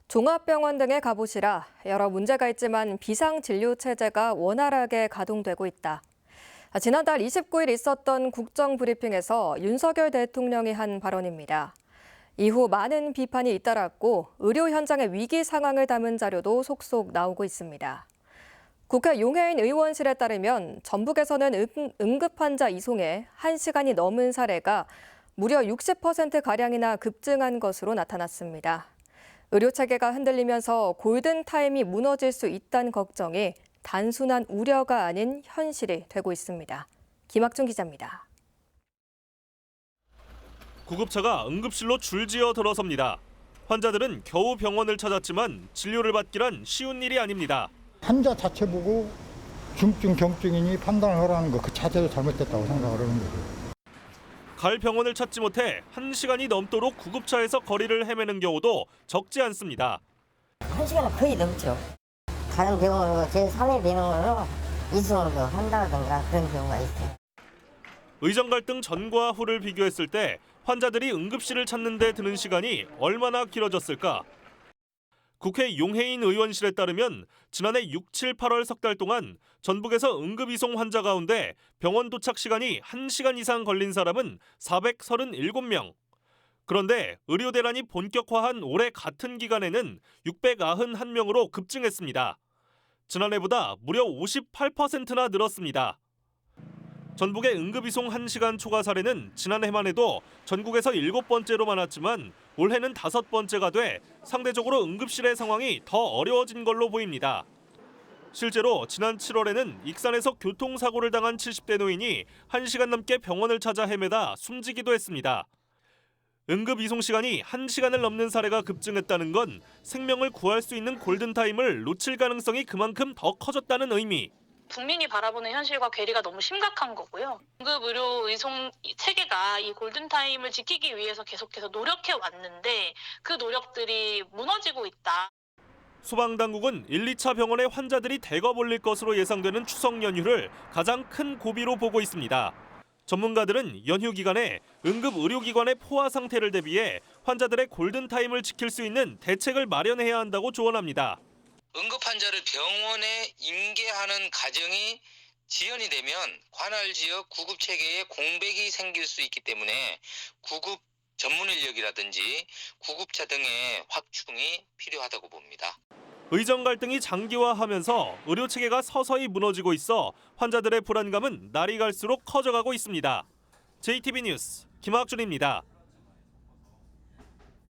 종합병원 등에 가보시라 여러 문제가 있지만 비상진료체제가 원활하게 가동되고 있다. 지난달 29일 있었던 국정브리핑에서 윤석열 대통령이 한 발언입니다. 이후 많은 비판이 잇따랐고 의료 현장의 위기 상황을 담은 자료도 속속 나오고 있습니다. 국회 용해인 의원실에 따르면 전북에서는 응급환자 이송에 1시간이 넘은 사례가 무려 60%가량이나 급증한 것으로 나타났습니다. 의료체계가 흔들리면서 골든타임이 무너질 수 있다는 걱정이 단순한 우려가 아닌 현실이 되고 있습니다. 김학준 기자입니다. 구급차가 응급실로 줄지어 들어섭니다. 환자들은 겨우 병원을 찾았지만 진료를 받기란 쉬운 일이 아닙니다. 환자 자체 보고 중증, 경증이니 판단을 하라는 거 그 자체도 잘못됐다고 생각을 하는 거죠. 갈 병원을 찾지 못해 1시간이 넘도록 구급차에서 거리를 헤매는 경우도 적지 않습니다. 1시간은 거의 넘죠. 다른 병원으로 제3의 병원으로 이송을 한다든가 그런 경우가 있어요. 의정 갈등 전과 후를 비교했을 때 환자들이 응급실을 찾는 데 드는 시간이 얼마나 길어졌을까? 국회 용해인 의원실에 따르면 지난해 6, 7, 8월 석 달 동안 전북에서 응급이송 환자 가운데 병원 도착 시간이 1시간 이상 걸린 사람은 437명. 그런데 의료 대란이 본격화한 올해 같은 기간에는 691명으로 급증했습니다. 지난해보다 무려 58%나 늘었습니다. 전북의 응급이송 1시간 초과 사례는 지난해만 해도 전국에서 7번째로 많았지만 올해는 5번째가 돼 상대적으로 응급실의 상황이 더 어려워진 걸로 보입니다. 실제로 지난 7월에는 익산에서 교통사고를 당한 70대 노인이 1시간 넘게 병원을 찾아 헤매다 숨지기도 했습니다. 응급이송 시간이 1시간을 넘는 사례가 급증했다는 건 생명을 구할 수 있는 골든타임을 놓칠 가능성이 그만큼 더 커졌다는 의미. 국민이 바라보는 현실과 괴리가 너무 심각한 거고요. 응급의료 체계가 이 골든타임을 지키기 위해서 계속해서 노력해 왔는데 그 노력들이 무너지고 있다. 소방당국은 1, 2차 병원에 환자들이 대거 몰릴 것으로 예상되는 추석 연휴를 가장 큰 고비로 보고 있습니다. 전문가들은 연휴 기간에 응급의료기관의 포화 상태를 대비해 환자들의 골든타임을 지킬 수 있는 대책을 마련해야 한다고 조언합니다. 응급환자를 병원에 임계하는 과정이 지연이 되면 관할 지역 구급 체계에 공백이 생길 수 있기 때문에 구급 전문 인력이라든지 구급차 등의 확충이 필요하다고 봅니다. 의정 갈등이 장기화하면서 의료 체계가 서서히 무너지고 있어 환자들의 불안감은 날이 갈수록 커져가고 있습니다. JTB 뉴스 김학준입니다.